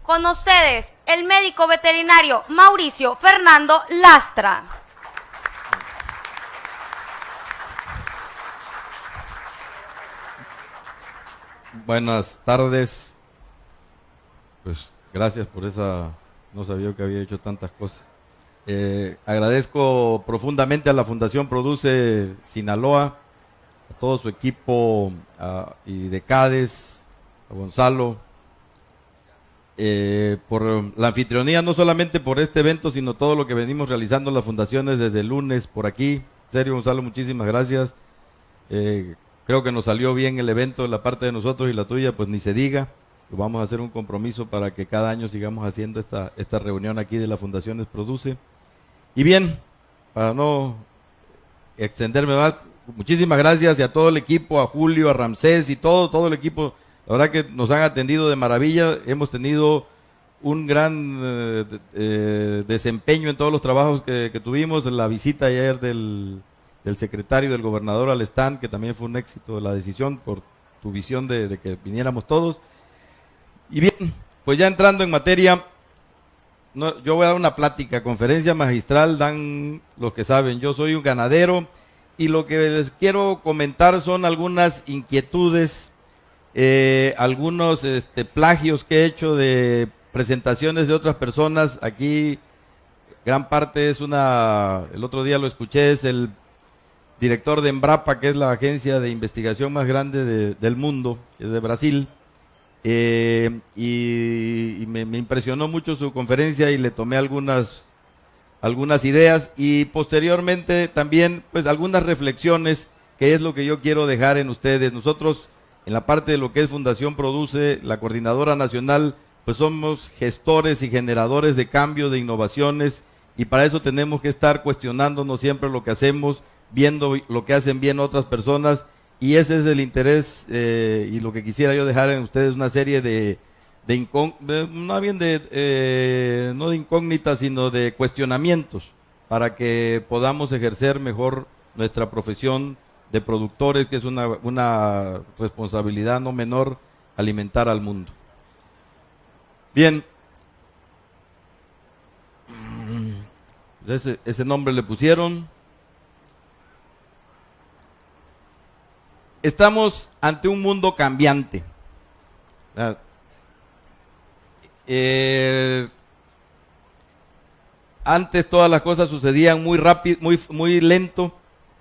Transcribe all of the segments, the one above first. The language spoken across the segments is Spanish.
Con ustedes, el médico veterinario Mauricio Fernando Lastra. Buenas tardes. Pues gracias por esa, no sabía que había hecho tantas cosas. Agradezco profundamente a la Fundación Produce Sinaloa, a todo su equipo y de CADES, a Gonzalo, por la anfitrionía, no solamente por este evento, sino todo lo que venimos realizando las fundaciones desde el lunes por aquí. En serio, Gonzalo, muchísimas gracias. Creo que nos salió bien el evento de la parte de nosotros y la tuya, pues ni se diga. Vamos a hacer un compromiso para que cada año sigamos haciendo esta reunión aquí de la Fundaciones Produce. Y bien, para no extenderme más, muchísimas gracias y a todo el equipo, a Julio, a Ramsés y todo el equipo. La verdad que nos han atendido de maravilla. Hemos tenido un gran desempeño en todos los trabajos que tuvimos. La visita ayer del secretario, del gobernador al stand, que también fue un éxito la decisión por tu visión de que viniéramos todos. Y bien, pues ya entrando en materia, yo voy a dar una plática, conferencia magistral, dan los que saben. Yo soy un ganadero y lo que les quiero comentar son algunas inquietudes, algunos plagios que he hecho de presentaciones de otras personas. Aquí gran parte es el otro día lo escuché, es el director de Embrapa, que es la agencia de investigación más grande del mundo, que es de Brasil, y me impresionó mucho su conferencia y le tomé algunas ideas y posteriormente también pues algunas reflexiones, que es lo que yo quiero dejar en ustedes. Nosotros en la parte de lo que es Fundación Produce, la coordinadora nacional, pues somos gestores y generadores de cambio, de innovaciones, y para eso tenemos que estar cuestionándonos siempre lo que hacemos, viendo lo que hacen bien otras personas, y ese es el interés y lo que quisiera yo dejar en ustedes, una serie no de incógnitas, sino de cuestionamientos, para que podamos ejercer mejor nuestra profesión de productores, que es una responsabilidad no menor, alimentar al mundo. Bien, ese nombre le pusieron. Estamos ante un mundo cambiante. Antes todas las cosas sucedían muy rápido, muy lento,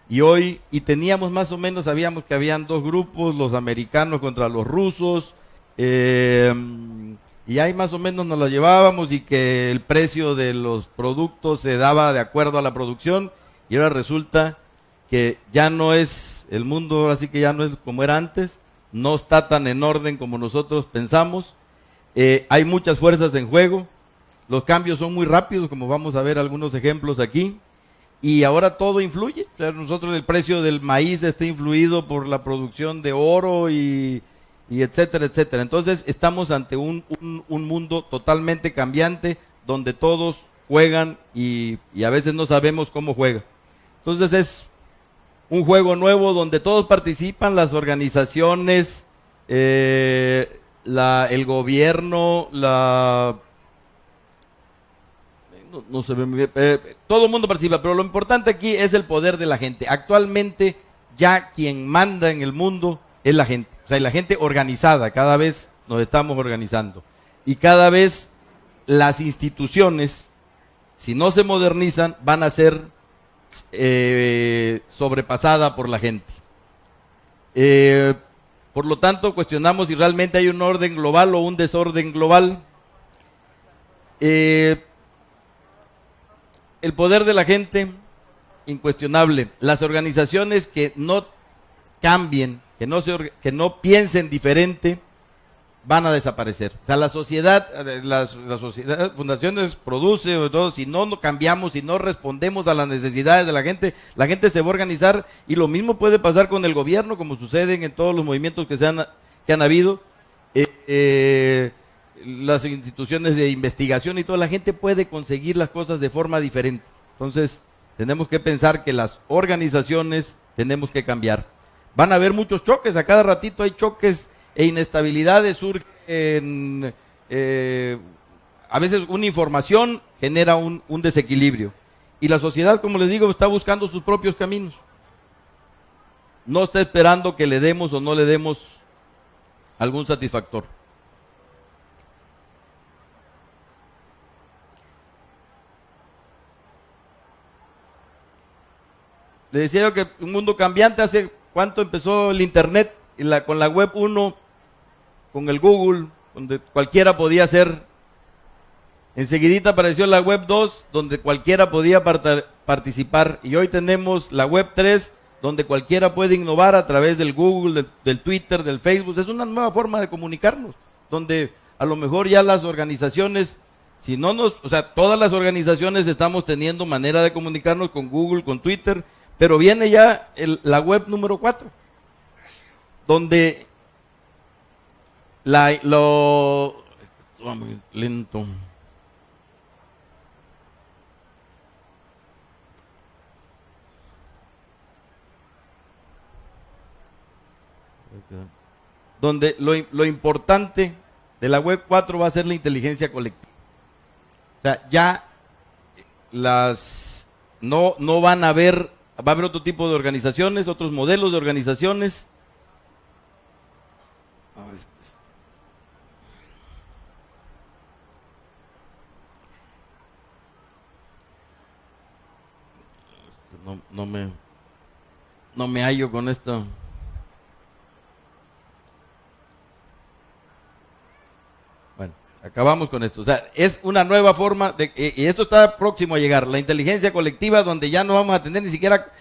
y teníamos más o menos, sabíamos que habían dos grupos, los americanos contra los rusos, y ahí más o menos nos la llevábamos, y que el precio de los productos se daba de acuerdo a la producción, y ahora resulta que ya no es el mundo, ahora sí que ya no es como era antes, no está tan en orden como nosotros pensamos. Hay muchas fuerzas en juego, los cambios son muy rápidos, como vamos a ver algunos ejemplos aquí, y ahora todo influye. O sea, nosotros el precio del maíz está influido por la producción de oro y etcétera, etcétera. Entonces estamos ante un mundo totalmente cambiante, donde todos juegan y a veces no sabemos cómo juegan. Entonces es un juego nuevo donde todos participan, las organizaciones, el gobierno, no se ve muy bien, todo el mundo participa, pero lo importante aquí es el poder de la gente. Actualmente ya quien manda en el mundo es la gente, o sea, la gente organizada. Cada vez nos estamos organizando y cada vez las instituciones, si no se modernizan, van a ser sobrepasada por la gente. Por lo tanto, cuestionamos si realmente hay un orden global o un desorden global. El poder de la gente, incuestionable. Las organizaciones que no cambien, que no piensen diferente, van a desaparecer. O sea, la sociedad, Fundaciones Produce, todo, si no cambiamos, si no respondemos a las necesidades de la gente se va a organizar, y lo mismo puede pasar con el gobierno, como suceden en todos los movimientos que han habido. Las instituciones de investigación y toda la gente puede conseguir las cosas de forma diferente. Entonces, tenemos que pensar que las organizaciones tenemos que cambiar. Van a haber muchos choques, a cada ratito hay choques e inestabilidades, surgen a veces una información genera un desequilibrio. Y la sociedad, como les digo, está buscando sus propios caminos. No está esperando que le demos o no le demos algún satisfactor. Le decía yo que un mundo cambiante. ¿Hace cuánto empezó el internet? Con la web 1, con el Google, donde cualquiera podía hacer. Enseguidita apareció la web 2, donde cualquiera podía participar. Y hoy tenemos la web 3, donde cualquiera puede innovar a través del Google, del Twitter, del Facebook. Es una nueva forma de comunicarnos, donde a lo mejor ya las organizaciones, todas las organizaciones estamos teniendo manera de comunicarnos con Google, con Twitter, pero viene ya la web número 4, donde muy lento. Donde lo importante de la web 4 va a ser la inteligencia colectiva. O sea, ya no van a haber, va a haber otro tipo de organizaciones, otros modelos de organizaciones. No me hallo con esto. Bueno, acabamos con esto. O sea, es una nueva forma y esto está próximo a llegar, la inteligencia colectiva, donde ya no vamos a tener ni siquiera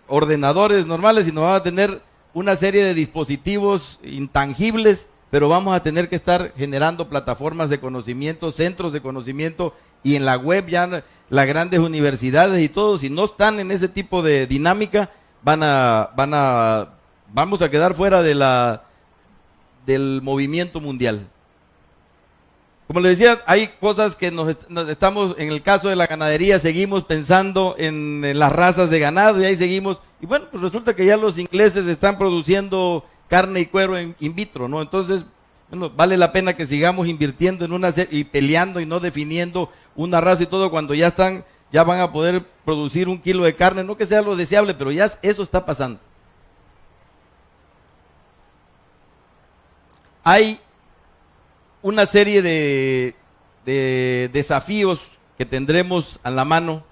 ordenadores normales, sino vamos a tener una serie de dispositivos intangibles, pero vamos a tener que estar generando plataformas de conocimiento, centros de conocimiento, y en la web ya las grandes universidades y todo, si no están en ese tipo de dinámica, vamos a quedar fuera del movimiento mundial. Como les decía, hay cosas que nos estamos, en el caso de la ganadería, seguimos pensando en las razas de ganado, y ahí seguimos, y bueno, pues resulta que ya los ingleses están produciendo carne y cuero in vitro, ¿no? Entonces, bueno, vale la pena que sigamos invirtiendo en y peleando y no definiendo una raza y todo, cuando ya van a poder producir 1 kilo de carne, no que sea lo deseable, pero ya eso está pasando. Hay una serie de desafíos que tendremos a la mano,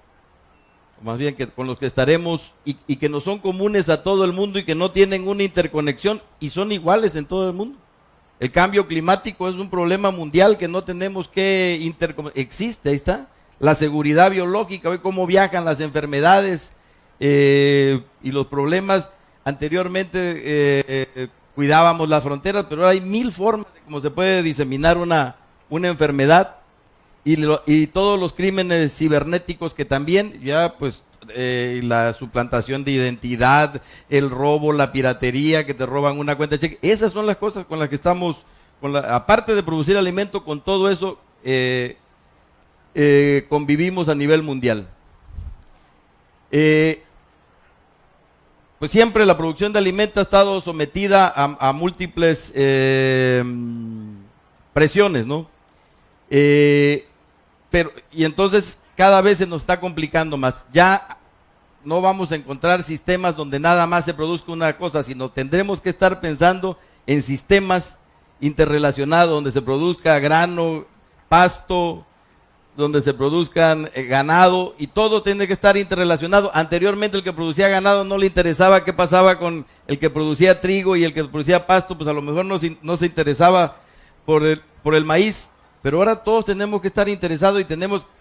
más bien con los que estaremos, y que no son comunes a todo el mundo y que no tienen una interconexión y son iguales en todo el mundo. El cambio climático es un problema mundial que no tenemos que existe, ahí está. La seguridad biológica, hoy cómo viajan las enfermedades y los problemas. Anteriormente cuidábamos las fronteras, pero ahora hay 1000 formas de cómo se puede diseminar una enfermedad, y todos los crímenes cibernéticos que también ya pues la suplantación de identidad, el robo, la piratería, que te roban una cuenta de cheque. Esas son las cosas con las que estamos, aparte de producir alimento, con todo eso convivimos a nivel mundial. Pues siempre la producción de alimentos ha estado sometida a múltiples presiones, ¿no? Y entonces cada vez se nos está complicando más. Ya no vamos a encontrar sistemas donde nada más se produzca una cosa, sino tendremos que estar pensando en sistemas interrelacionados, donde se produzca grano, pasto, donde se produzcan ganado, y todo tiene que estar interrelacionado. Anteriormente el que producía ganado no le interesaba qué pasaba con el que producía trigo, y el que producía pasto pues a lo mejor no se interesaba por el maíz. Pero ahora todos tenemos que estar interesados,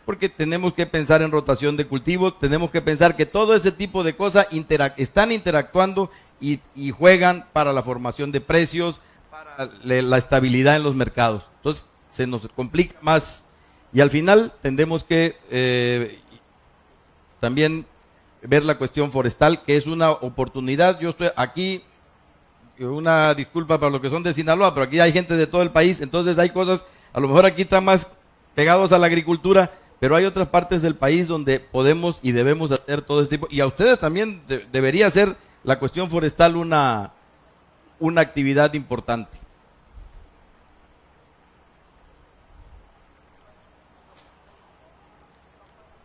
porque tenemos que pensar en rotación de cultivos, tenemos que pensar que todo ese tipo de cosas están interactuando y juegan para la formación de precios, para la estabilidad en los mercados. Entonces se nos complica más, y al final tendremos que también ver la cuestión forestal, que es una oportunidad. Yo estoy aquí, una disculpa para los que son de Sinaloa, pero aquí hay gente de todo el país, entonces hay cosas. A lo mejor aquí están más pegados a la agricultura, pero hay otras partes del país donde podemos y debemos hacer todo este tipo. Y a ustedes también debería ser la cuestión forestal una actividad importante.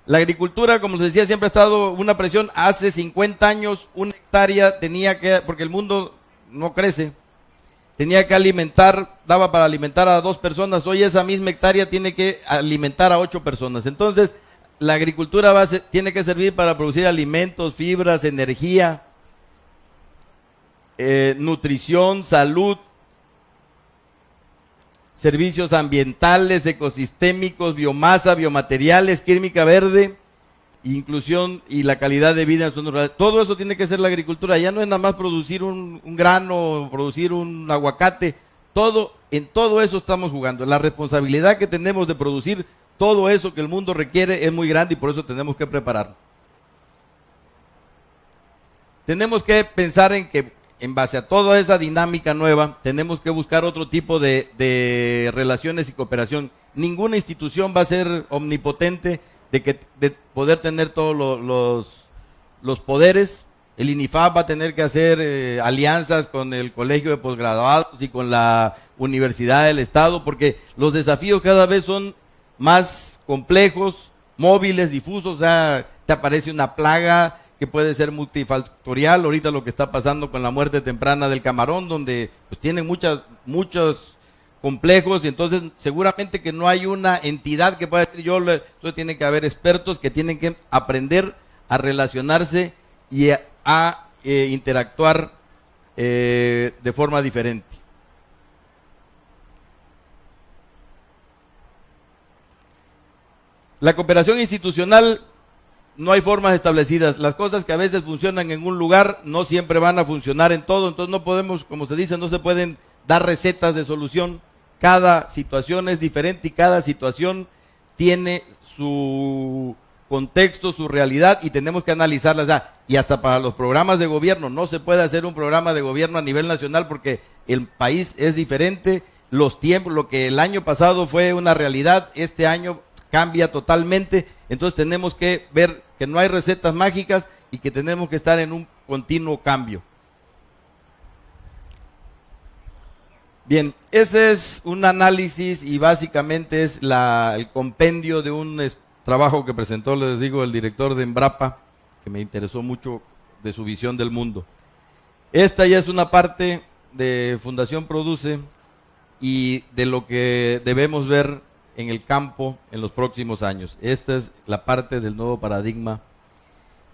La agricultura, como les decía, siempre ha estado una presión. Hace 50 años, una hectárea tenía que, porque el mundo no crece, tenía que alimentar, daba para alimentar a 2 personas. Hoy esa misma hectárea tiene que alimentar a 8 personas. Entonces, la agricultura tiene que servir para producir alimentos, fibras, energía, nutrición, salud, servicios ambientales, ecosistémicos, biomasa, biomateriales, química verde, inclusión y la calidad de vida en zonas rurales. Todo eso tiene que ser la agricultura. Ya no es nada más producir un grano, producir un aguacate. En todo eso estamos jugando. La responsabilidad que tenemos de producir todo eso que el mundo requiere es muy grande y por eso tenemos que prepararnos. Tenemos que pensar en que en base a toda esa dinámica nueva, tenemos que buscar otro tipo de relaciones y cooperación. Ninguna institución va a ser omnipotente de poder tener todos los poderes. El INIFAP va a tener que hacer alianzas con el Colegio de Posgraduados y con la Universidad del Estado, porque los desafíos cada vez son más complejos, móviles, difusos. O sea, te aparece una plaga que puede ser multifactorial. Ahorita lo que está pasando con la muerte temprana del camarón, donde pues tienen muchos complejos, y entonces seguramente que no hay una entidad que pueda decir entonces tiene que haber expertos que tienen que aprender a relacionarse y a interactuar de forma diferente. La cooperación institucional, no hay formas establecidas. Las cosas que a veces funcionan en un lugar no siempre van a funcionar en todo. Entonces no podemos, como se dice, no se pueden dar recetas de solución. Cada situación es diferente y cada situación tiene su contexto, su realidad, y tenemos que analizarlas. Y hasta para los programas de gobierno, no se puede hacer un programa de gobierno a nivel nacional porque el país es diferente. Los tiempos, lo que el año pasado fue una realidad, este año cambia totalmente. Entonces tenemos que ver que no hay recetas mágicas y que tenemos que estar en un continuo cambio. Bien, ese es un análisis y básicamente es el compendio de un trabajo que presentó, les digo, el director de Embrapa, que me interesó mucho de su visión del mundo. Esta ya es una parte de Fundación Produce y de lo que debemos ver en el campo en los próximos años. Esta es la parte del nuevo paradigma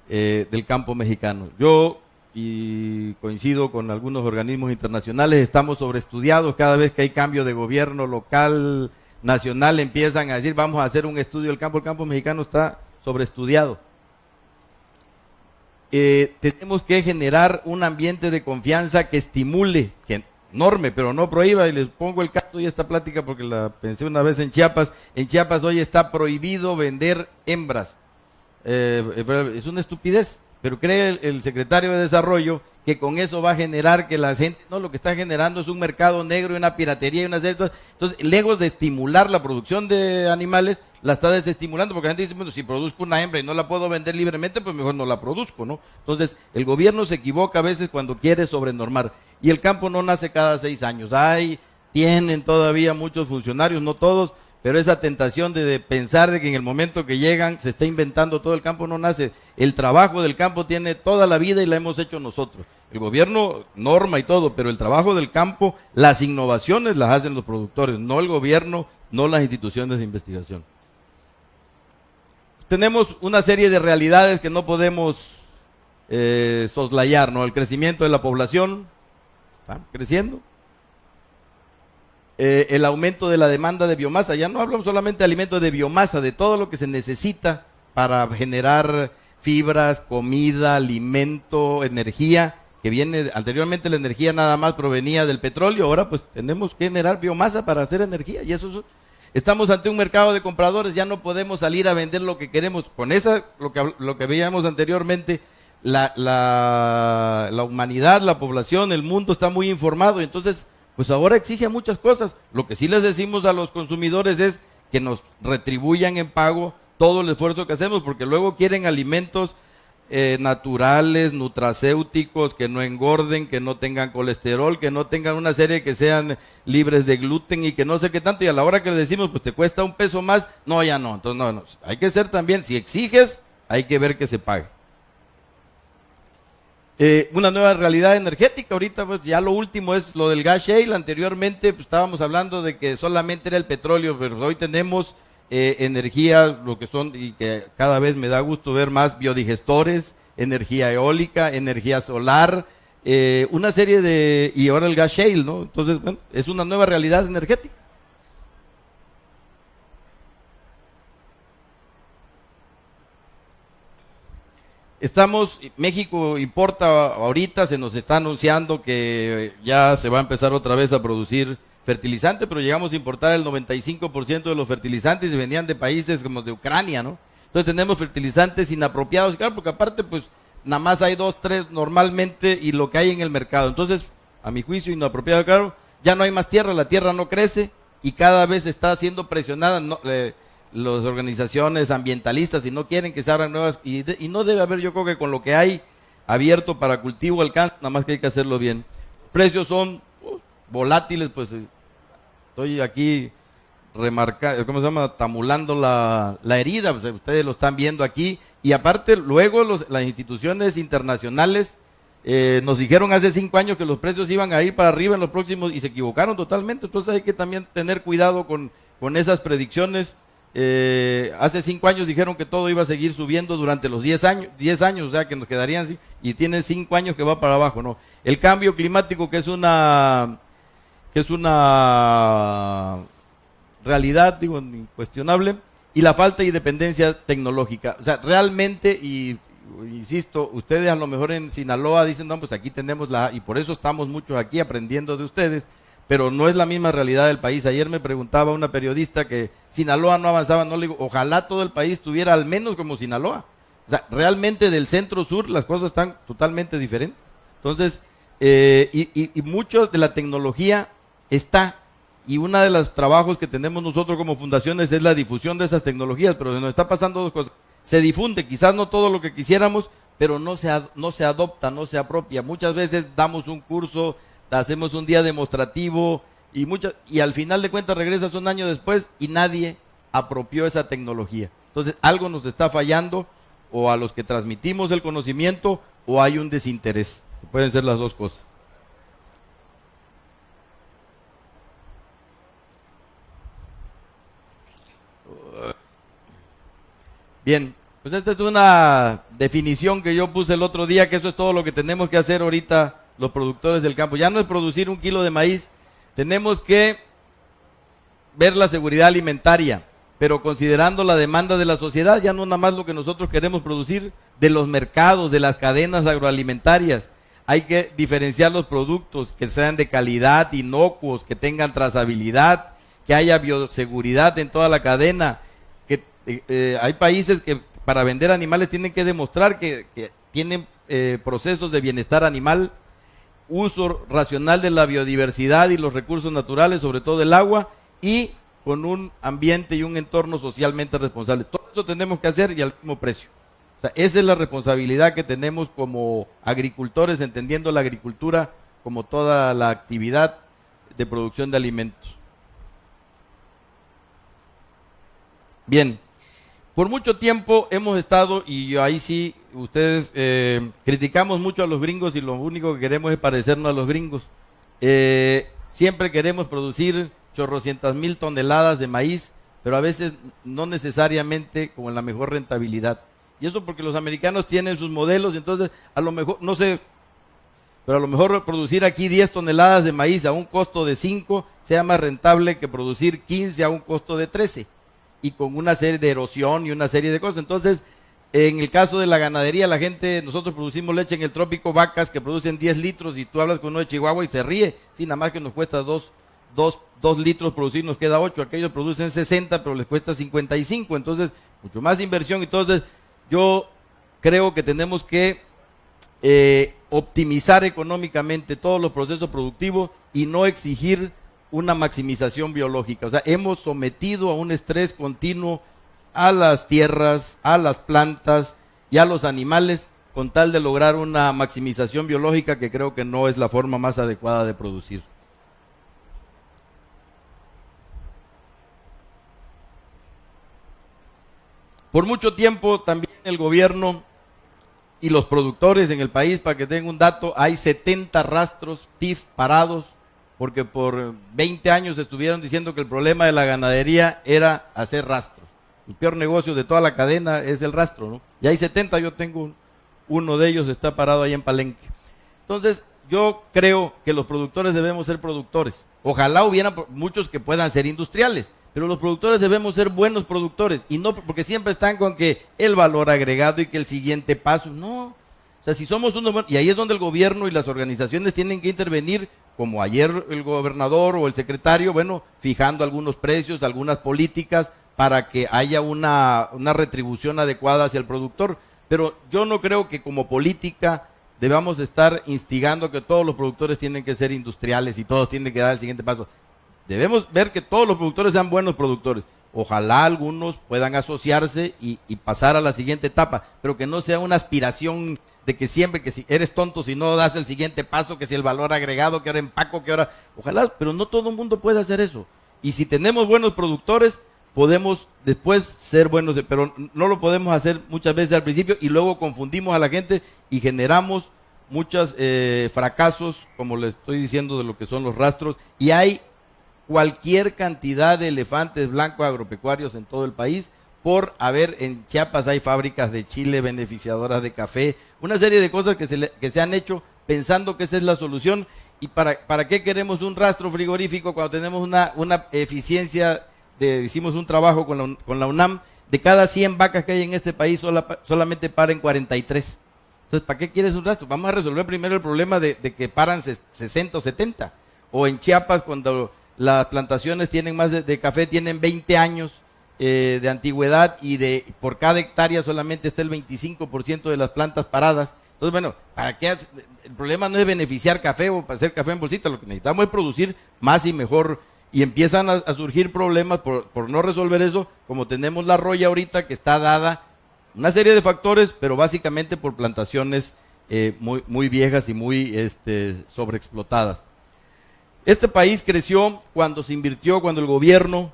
del campo mexicano. Yo, y coincido con algunos organismos internacionales, estamos sobreestudiados. Cada vez que hay cambio de gobierno local, nacional, empiezan a decir vamos a hacer un estudio del campo. El campo mexicano está sobreestudiado. Tenemos que generar un ambiente de confianza que estimule, que enorme, pero no prohíba. Y les pongo el caso y esta plática porque la pensé una vez en Chiapas. En Chiapas hoy está prohibido vender hembras. Es una estupidez, pero cree el secretario de Desarrollo que con eso va a generar que la gente, no, lo que está generando es un mercado negro y una piratería y una serie de cosas. Entonces, lejos de estimular la producción de animales, la está desestimulando, porque la gente dice, bueno, si produzco una hembra y no la puedo vender libremente, pues mejor no la produzco, ¿no? Entonces, el gobierno se equivoca a veces cuando quiere sobrenormar, y el campo no nace cada 6 años. Tienen todavía muchos funcionarios, no todos, pero esa tentación de pensar de que en el momento que llegan se está inventando todo, el campo no nace. El trabajo del campo tiene toda la vida y la hemos hecho nosotros. El gobierno norma y todo, pero el trabajo del campo, las innovaciones las hacen los productores, no el gobierno, no las instituciones de investigación. Tenemos una serie de realidades que no podemos soslayar, ¿no? El crecimiento de la población, está creciendo. El aumento de la demanda de biomasa. Ya no hablamos solamente de alimentos, de biomasa, de todo lo que se necesita para generar fibras, comida, alimento, energía, que viene, anteriormente la energía nada más provenía del petróleo, ahora pues tenemos que generar biomasa para hacer energía, y eso estamos ante un mercado de compradores. Ya no podemos salir a vender lo que queremos. Con lo que veíamos anteriormente, la humanidad, la población, el mundo está muy informado, entonces pues ahora exige muchas cosas. Lo que sí les decimos a los consumidores es que nos retribuyan en pago todo el esfuerzo que hacemos, porque luego quieren alimentos naturales, nutracéuticos, que no engorden, que no tengan colesterol, que no tengan una serie que sean libres de gluten y que no sé qué tanto, y a la hora que le decimos, pues te cuesta un peso más, no, ya no, entonces no, hay que ser también, si exiges, hay que ver que se pague. Una nueva realidad energética, ahorita pues ya lo último es lo del gas shale. Anteriormente pues, estábamos hablando de que solamente era el petróleo, pero hoy tenemos energía, lo que son, y que cada vez me da gusto ver más, biodigestores, energía eólica, energía solar, una serie de, y ahora el gas shale, ¿no? Entonces, bueno, es una nueva realidad energética. México importa ahorita, se nos está anunciando que ya se va a empezar otra vez a producir fertilizante, pero llegamos a importar el 95% de los fertilizantes y venían de países como de Ucrania, ¿no? Entonces tenemos fertilizantes inapropiados, claro, porque aparte pues nada más hay 2, 3 normalmente y lo que hay en el mercado. Entonces, a mi juicio, inapropiado, claro, ya no hay más tierra, la tierra no crece y cada vez está siendo presionada, las organizaciones ambientalistas y no quieren que se abran nuevas y no debe haber, yo creo que con lo que hay abierto para cultivo alcanza, nada más que hay que hacerlo bien. Precios son volátiles, pues estoy aquí ¿cómo se llama? Tamulando la herida, pues, ustedes lo están viendo aquí, y aparte luego las instituciones internacionales nos dijeron hace 5 años que los precios iban a ir para arriba en los próximos y se equivocaron totalmente. Entonces hay que también tener cuidado con esas predicciones. Hace 5 años dijeron que todo iba a seguir subiendo durante los 10 años, o sea que nos quedarían así, y tienen 5 años que va para abajo, ¿no? El cambio climático, que es una realidad, digo, incuestionable, y la falta de dependencia tecnológica. O sea, realmente, y insisto, ustedes a lo mejor en Sinaloa dicen, no, pues aquí tenemos y por eso estamos muchos aquí aprendiendo de ustedes, pero no es la misma realidad del país. Ayer me preguntaba una periodista que Sinaloa no avanzaba, no le digo, ojalá todo el país tuviera al menos como Sinaloa. O sea, realmente del centro-sur las cosas están totalmente diferentes. Entonces, y mucho de la tecnología está, y uno de los trabajos que tenemos nosotros como fundaciones es la difusión de esas tecnologías, pero nos está pasando 2 cosas. Se difunde, quizás no todo lo que quisiéramos, pero no se adopta, no se apropia. Muchas veces damos un curso, hacemos un día demostrativo y al final de cuentas regresas un año después y nadie apropió esa tecnología. Entonces algo nos está fallando, o a los que transmitimos el conocimiento, o hay un desinterés. Pueden ser las 2 cosas. Bien, pues esta es una definición que yo puse el otro día, que eso es todo lo que tenemos que hacer ahorita los productores del campo. Ya no es producir 1 kilo de maíz, tenemos que ver la seguridad alimentaria, pero considerando la demanda de la sociedad, ya no nada más lo que nosotros queremos producir, de los mercados, de las cadenas agroalimentarias. Hay que diferenciar los productos, que sean de calidad, inocuos, que tengan trazabilidad, que haya bioseguridad en toda la cadena. Hay países que para vender animales tienen que demostrar que tienen procesos de bienestar animal, uso racional de la biodiversidad y los recursos naturales, sobre todo el agua, y con un ambiente y un entorno socialmente responsable. Todo eso tenemos que hacer y al mismo precio. O sea, esa es la responsabilidad que tenemos como agricultores, entendiendo la agricultura como toda la actividad de producción de alimentos. Bien, por mucho tiempo hemos estado, y ahí sí, ustedes criticamos mucho a los gringos y lo único que queremos es parecernos a los gringos. Siempre queremos producir chorrocientas mil toneladas de maíz, pero a veces no necesariamente con la mejor rentabilidad. Y eso porque los americanos tienen sus modelos, entonces a lo mejor, no sé, pero a lo mejor producir aquí 10 toneladas de maíz a un costo de 5 sea más rentable que producir 15 a un costo de 13. Y con una serie de erosión y una serie de cosas. Entonces, en el caso de la ganadería, nosotros producimos leche en el trópico, vacas que producen 10 litros, y tú hablas con uno de Chihuahua y se ríe, sí, nada más que nos cuesta 2 litros producir, nos queda 8, aquellos producen 60, pero les cuesta 55, entonces, mucho más inversión. Entonces, yo creo que tenemos que optimizar económicamente todos los procesos productivos y no exigir una maximización biológica. O sea, hemos sometido a un estrés continuo a las tierras, a las plantas y a los animales, con tal de lograr una maximización biológica que creo que no es la forma más adecuada de producir. Por mucho tiempo también el gobierno y los productores en el país, para que tengan un dato, hay 70 rastros TIF parados, porque por 20 años estuvieron diciendo que el problema de la ganadería era hacer rastros. El peor negocio de toda la cadena es el rastro, ¿no? Y hay 70, yo tengo uno de ellos, está parado ahí en Palenque. Entonces, yo creo que los productores debemos ser productores. Ojalá hubiera muchos que puedan ser industriales, pero los productores debemos ser buenos productores, y no porque siempre están con que el valor agregado y que el siguiente paso, no. O sea, si somos unos buenos, y ahí es donde el gobierno y las organizaciones tienen que intervenir, como ayer el gobernador o el secretario, bueno, fijando algunos precios, algunas políticas, para que haya una retribución adecuada hacia el productor. Pero yo no creo que como política debamos estar instigando que todos los productores tienen que ser industriales y todos tienen que dar el siguiente paso. Debemos ver que todos los productores sean buenos productores. Ojalá algunos puedan asociarse y pasar a la siguiente etapa, pero que no sea una aspiración de que siempre, que si eres tonto si no das el siguiente paso, que si el valor agregado, que ahora empaco, que ahora... Ojalá, pero no todo el mundo puede hacer eso. Y si tenemos buenos productores, podemos después ser buenos, pero no lo podemos hacer muchas veces al principio y luego confundimos a la gente y generamos muchos fracasos, como les estoy diciendo, de lo que son los rastros, y hay cualquier cantidad de elefantes blancos agropecuarios en todo el país, por haber, en Chiapas hay fábricas de chile, beneficiadoras de café, una serie de cosas que se han hecho pensando que esa es la solución. ¿Y para qué queremos un rastro frigorífico cuando tenemos una eficiencia? Hicimos un trabajo con la UNAM, de cada 100 vacas que hay en este país solamente paran 43. Entonces, ¿para qué quieres un rastro? Vamos a resolver primero el problema de que paran 60 o 70. O en Chiapas, cuando las plantaciones tienen más de café, tienen 20 años de antigüedad, y por cada hectárea solamente está el 25% de las plantas paradas. Entonces, bueno, ¿para qué? El problema no es beneficiar café o hacer café en bolsita, lo que necesitamos es producir más y mejor. Y empiezan a surgir problemas por no resolver eso, como tenemos la roya ahorita, que está dada una serie de factores, pero básicamente por plantaciones muy viejas y muy sobreexplotadas. Este país creció cuando se invirtió, cuando el gobierno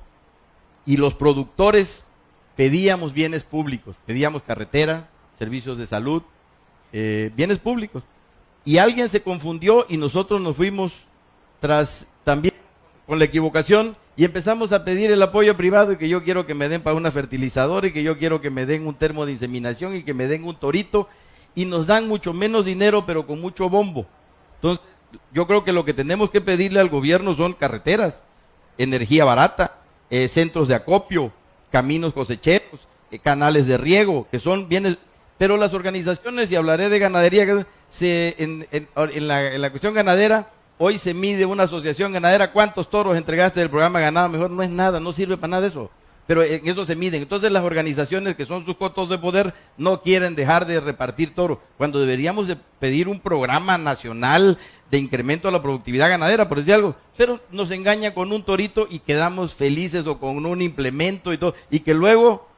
y los productores pedíamos bienes públicos, pedíamos carretera, servicios de salud, bienes públicos. Y alguien se confundió y nosotros nos fuimos tras también con la equivocación y empezamos a pedir el apoyo privado, y que yo quiero que me den para una fertilizadora, y que yo quiero que me den un termo de inseminación, y que me den un torito, y nos dan mucho menos dinero pero con mucho bombo. Entonces, yo creo que lo que tenemos que pedirle al gobierno son carreteras, energía barata, centros de acopio, caminos cosecheros, canales de riego, que son bienes. Pero las organizaciones, y hablaré de ganadería, en la cuestión ganadera, hoy se mide una asociación ganadera, ¿cuántos toros entregaste del programa Ganado Mejor? No es nada, no sirve para nada de eso, pero en eso se miden. Entonces las organizaciones, que son sus cotos de poder, no quieren dejar de repartir toros, cuando deberíamos de pedir un programa nacional de incremento a la productividad ganadera, por decir algo, pero nos engaña con un torito y quedamos felices, o con un implemento y todo, y que luego,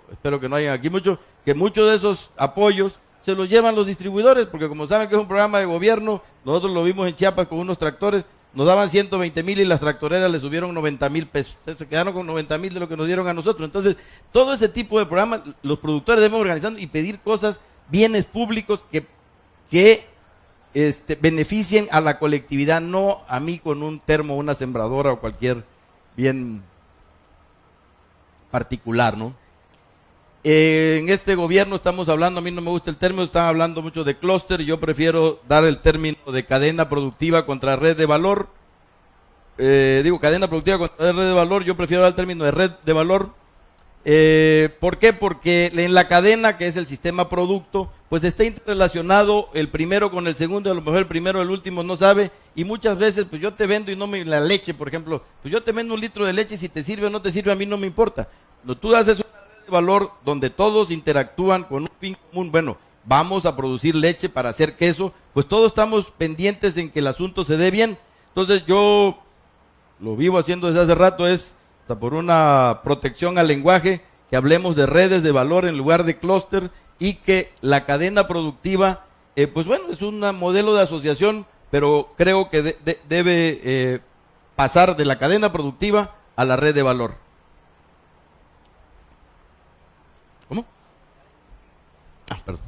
espero que no hayan aquí mucho, que muchos de esos apoyos se los llevan los distribuidores, porque como saben que es un programa de gobierno, nosotros lo vimos en Chiapas con unos tractores, nos daban 120,000 y las tractoreras le subieron 90,000 pesos. Se quedaron con 90,000 de lo que nos dieron a nosotros. Entonces, todo ese tipo de programas, los productores debemos organizar y pedir cosas, bienes públicos que beneficien a la colectividad, no a mí con un termo, una sembradora o cualquier bien particular, ¿no? En este gobierno estamos hablando, a mí no me gusta el término, están hablando mucho de clúster, yo prefiero dar el término de cadena productiva contra red de valor. Cadena productiva contra red de valor, yo prefiero dar el término de red de valor. ¿Por qué? Porque en la cadena, que es el sistema producto, pues está interrelacionado el primero con el segundo, a lo mejor el primero, el último no sabe, y muchas veces pues yo te vendo y no me... La leche, por ejemplo, pues yo te vendo 1 litro de leche, y si te sirve o no te sirve a mí no me importa. Cuando tú haces una red de valor donde todos interactúan con un fin común, bueno, vamos a producir leche para hacer queso, pues todos estamos pendientes en que el asunto se dé bien. Entonces yo lo vivo haciendo desde hace rato, es hasta por una protección al lenguaje, que hablemos de redes de valor en lugar de clúster y que la cadena productiva, pues bueno, es un modelo de asociación, pero creo que debe pasar de la cadena productiva a la red de valor. ¿Cómo? Perdón.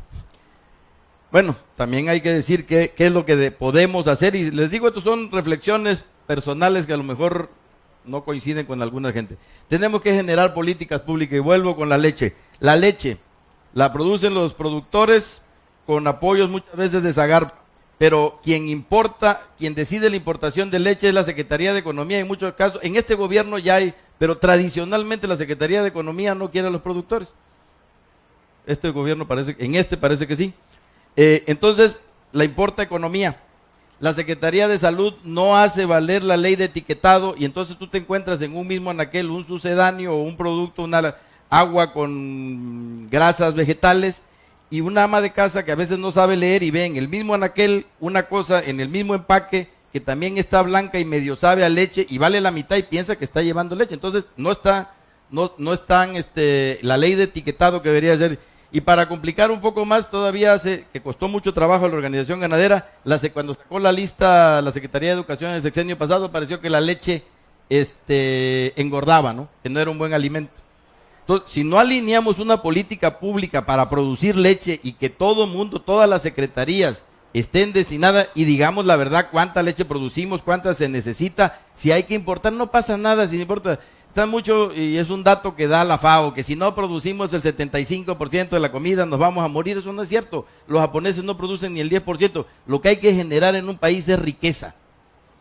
Bueno, también hay que decir qué es lo que podemos hacer, y les digo, estas son reflexiones personales que a lo mejor no coinciden con alguna gente. Tenemos que generar políticas públicas, y vuelvo con la leche. La leche la producen los productores con apoyos muchas veces de Zagarpa, pero quien decide la importación de leche es la Secretaría de Economía. En muchos casos, en este gobierno ya hay, pero tradicionalmente la Secretaría de Economía no quiere a los productores. Este gobierno parece que sí. Entonces, la importa Economía. La Secretaría de Salud no hace valer la ley de etiquetado, y entonces tú te encuentras en un mismo anaquel un sucedáneo o un producto, una agua con grasas vegetales, y una ama de casa que a veces no sabe leer y ve en el mismo anaquel una cosa en el mismo empaque que también está blanca y medio sabe a leche y vale la mitad y piensa que está llevando leche. Entonces no está la ley de etiquetado que debería ser. Y para complicar un poco más, todavía que costó mucho trabajo a la organización ganadera, cuando sacó la lista la Secretaría de Educación en el sexenio pasado, pareció que la leche engordaba, ¿no? Que no era un buen alimento. Entonces, si no alineamos una política pública para producir leche y que todo mundo, todas las secretarías estén destinadas, y digamos la verdad, cuánta leche producimos, cuánta se necesita, si hay que importar, no pasa nada, si no importa. Está mucho, y es un dato que da la FAO, que si no producimos el 75% de la comida nos vamos a morir. Eso no es cierto. Los japoneses no producen ni el 10%. Lo que hay que generar en un país es riqueza.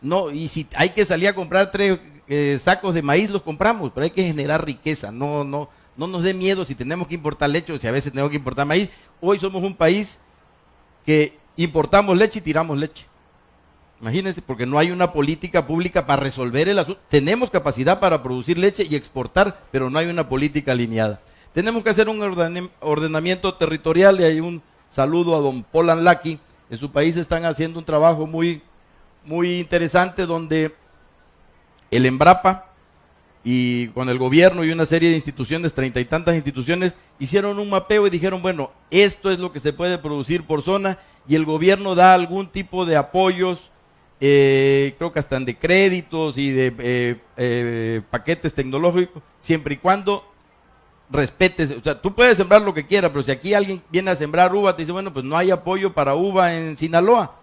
No, y si hay que salir a comprar 3 sacos de maíz, los compramos, pero hay que generar riqueza. No nos dé miedo si tenemos que importar leche o si a veces tenemos que importar maíz. Hoy somos un país que importamos leche y tiramos leche. Imagínense, porque no hay una política pública para resolver el asunto. Tenemos capacidad para producir leche y exportar, pero no hay una política alineada. Tenemos que hacer un ordenamiento territorial, y hay un saludo a don Paul Anlaki. En su país están haciendo un trabajo muy, muy interesante, donde el Embrapa y con el gobierno y una serie de instituciones, 30 y tantas instituciones, hicieron un mapeo y dijeron, bueno, esto es lo que se puede producir por zona, y el gobierno da algún tipo de apoyos, creo que hasta de créditos y de paquetes tecnológicos, siempre y cuando respetes. O sea, tú puedes sembrar lo que quieras, pero si aquí alguien viene a sembrar uva, te dice, bueno, pues no hay apoyo para uva en Sinaloa.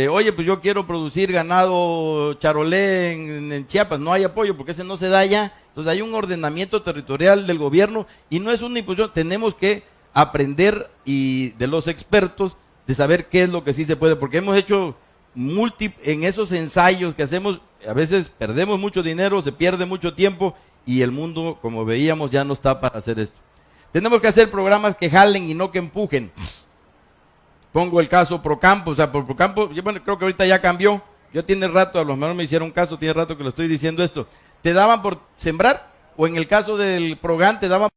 Oye, pues yo quiero producir ganado charolé en Chiapas, no hay apoyo porque ese no se da allá. Entonces hay un ordenamiento territorial del gobierno y no es una imposición. Tenemos que aprender de los expertos de saber qué es lo que sí se puede, porque hemos hecho en esos ensayos que hacemos, a veces perdemos mucho dinero, se pierde mucho tiempo, y el mundo, como veíamos, ya no está para hacer esto. Tenemos que hacer programas que jalen y no que empujen. Pongo el caso Procampo, o sea, por Procampo, bueno, creo que ahorita ya cambió. Yo tiene rato, a lo mejor me hicieron caso, tiene rato que lo estoy diciendo esto. Te daban por sembrar, o en el caso del Progan, te daban